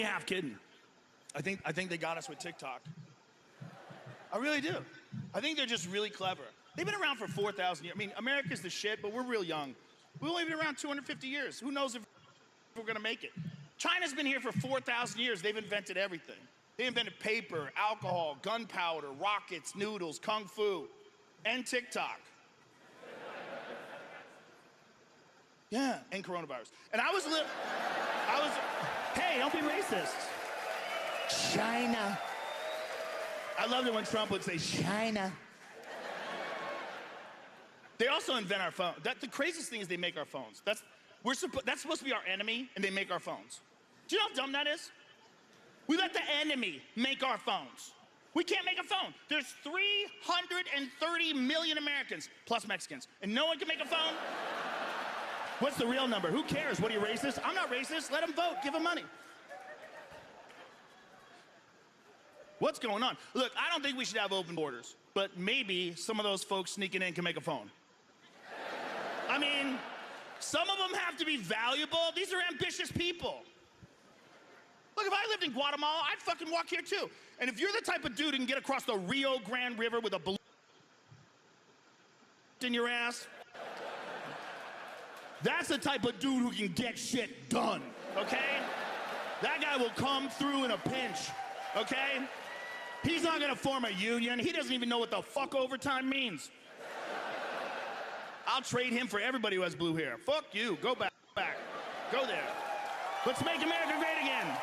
half kidding. I think they got us with TikTok. I really do. I think they're just really clever. They've been around for 4,000 years. I mean, America's the shit, but we're real young. We've only been around 250 years. Who knows if we're gonna make it? China's been here for 4,000 years. They've invented everything. They invented paper, alcohol, gunpowder, rockets, noodles, kung fu, and TikTok. Yeah, and coronavirus. And hey, don't be racist. China. I loved it when Trump would say China. They also invent our phone. The craziest thing is they make our phones. That's supposed to be our enemy, and they make our phones. Do you know how dumb that is? We let the enemy make our phones. We can't make a phone. There's 330 million Americans, plus Mexicans, and no one can make a phone? What's the real number? Who cares? What, are you racist? I'm not racist. Let them vote. Give them money. What's going on? Look, I don't think we should have open borders, but maybe some of those folks sneaking in can make a phone. I mean, some of them have to be valuable. These are ambitious people. Look, if I lived in Guatemala, I'd fucking walk here too. And if you're the type of dude who can get across the Rio Grande River with a balloon in your ass, that's the type of dude who can get shit done, okay? That guy will come through in a pinch, okay? He's not gonna form a union. He doesn't even know what the fuck overtime means. I'll trade him for everybody who has blue hair. Fuck you, go back. Go there. Let's make America great again.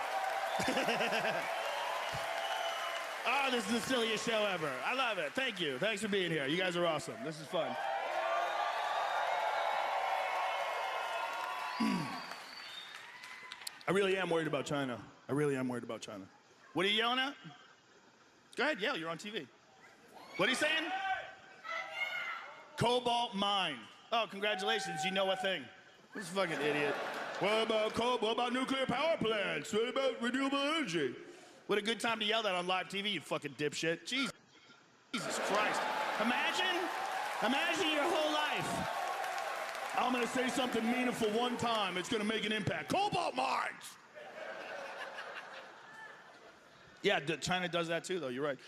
Oh, this is the silliest show ever. I love it, thank you. Thanks for being here. You guys are awesome, this is fun. I really am worried about China. I really am worried about China. What are you yelling at? Go ahead, yell, you're on TV. What are you saying? Cobalt mine. Oh, congratulations, you know a thing. This fucking idiot. What about nuclear power plants? What about renewable energy? What a good time to yell that on live TV, you fucking dipshit. Jesus Christ. Imagine your whole life. I'm gonna say something meaningful one time, it's gonna make an impact. Cobalt mines! Yeah, China does that too, though, you're right.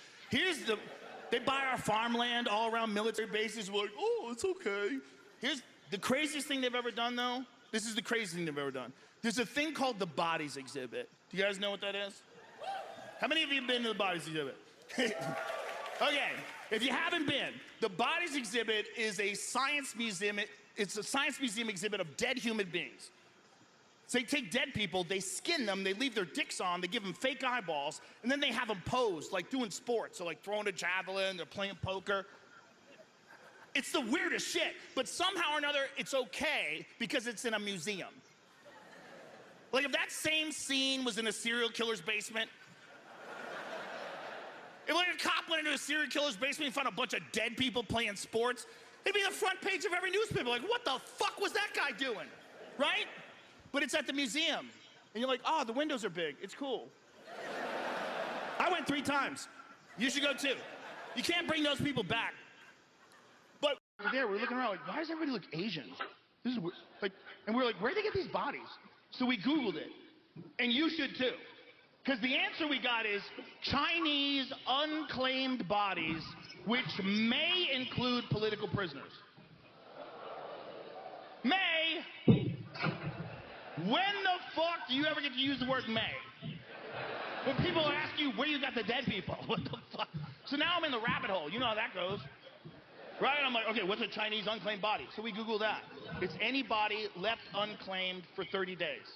They buy our farmland all around military bases, we're like, oh, it's okay. Here's the craziest thing they've ever done, though. This is the craziest thing they've ever done. There's a thing called the Bodies Exhibit. Do you guys know what that is? How many of you have been to the Bodies Exhibit? Okay, if you haven't been, the Bodies Exhibit is a science museum. It's a science museum exhibit of dead human beings. So they take dead people, they skin them, they leave their dicks on, they give them fake eyeballs, and then they have them posed, like doing sports, so like throwing a javelin, they're playing poker. It's the weirdest shit, but somehow or another, it's okay because it's in a museum. Like if that same scene was in a serial killer's basement, if like a cop went into a serial killer's basement and found a bunch of dead people playing sports, it'd be the front page of every newspaper, like, what the fuck was that guy doing, right? But it's at the museum, and you're like, oh, the windows are big, it's cool. I went 3 times. You should go too. You can't bring those people back. But we're looking around like, why does everybody look Asian? This is weird. Like, and we're like, where'd they get these bodies? So we Googled it, and you should too. Because the answer we got is Chinese unclaimed bodies, which may include political prisoners. May. When the fuck do you ever get to use the word may? When people ask you where you got the dead people, what the fuck? So now I'm in the rabbit hole, you know how that goes. Right, I'm like, okay, what's a Chinese unclaimed body? So we Google that. It's any body left unclaimed for 30 days.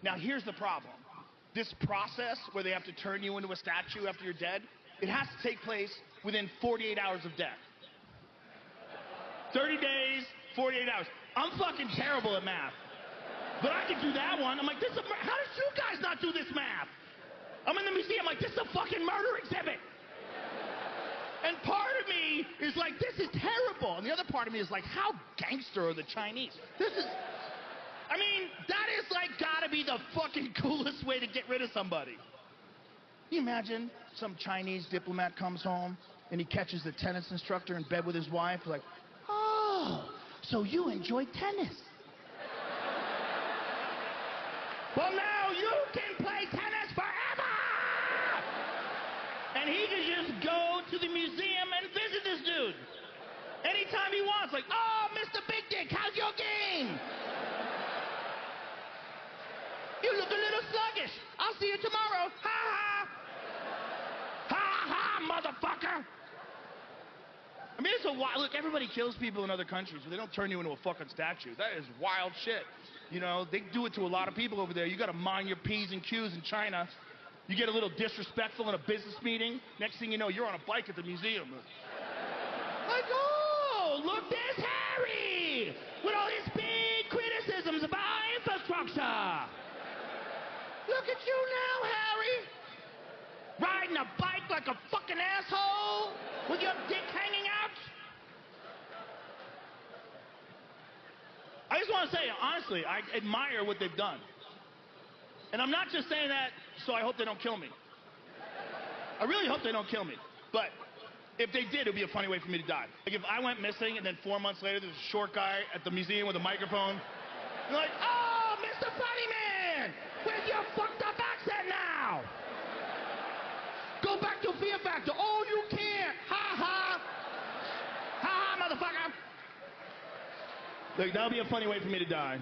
Now here's the problem. This process where they have to turn you into a statue after you're dead, it has to take place within 48 hours of death. 30 days, 48 hours. I'm fucking terrible at math. But I can do that one. I'm like, how did you guys not do this math? I'm in the museum like, this is a fucking murder exhibit. And part of me is like, this is terrible. And the other part of me is like, how gangster are the Chinese? I mean, that is like gotta be the fucking coolest way to get rid of somebody. Can you imagine some Chinese diplomat comes home and he catches the tennis instructor in bed with his wife, like, oh, so you enjoy tennis. Well, now you can play tennis anytime he wants. Like, oh, Mr. Big Dick, how's your game? You look a little sluggish. I'll see you tomorrow. Ha ha. Ha ha, motherfucker. I mean, it's a wild, look, everybody kills people in other countries, but they don't turn you into a fucking statue. That is wild shit. You know, they do it to a lot of people over there. You gotta mind your P's and Q's in China. You get a little disrespectful in a business meeting. Next thing you know, you're on a bike at the museum. Like, oh, look, there's Harry! With all his big criticisms about our infrastructure. Look at you now, Harry. Riding a bike like a fucking asshole with your dick hanging out. I just want to say, honestly, I admire what they've done. And I'm not just saying that so I hope they don't kill me. I really hope they don't kill me. But if they did, it would be a funny way for me to die. Like if I went missing and then 4 months later there's a short guy at the museum with a microphone. You're like, oh, Mr. Funny Man, where's your fucked up accent now? Go back to Fear Factor. Oh, you can't. Ha ha. Ha ha, motherfucker. Look, that would be a funny way for me to die.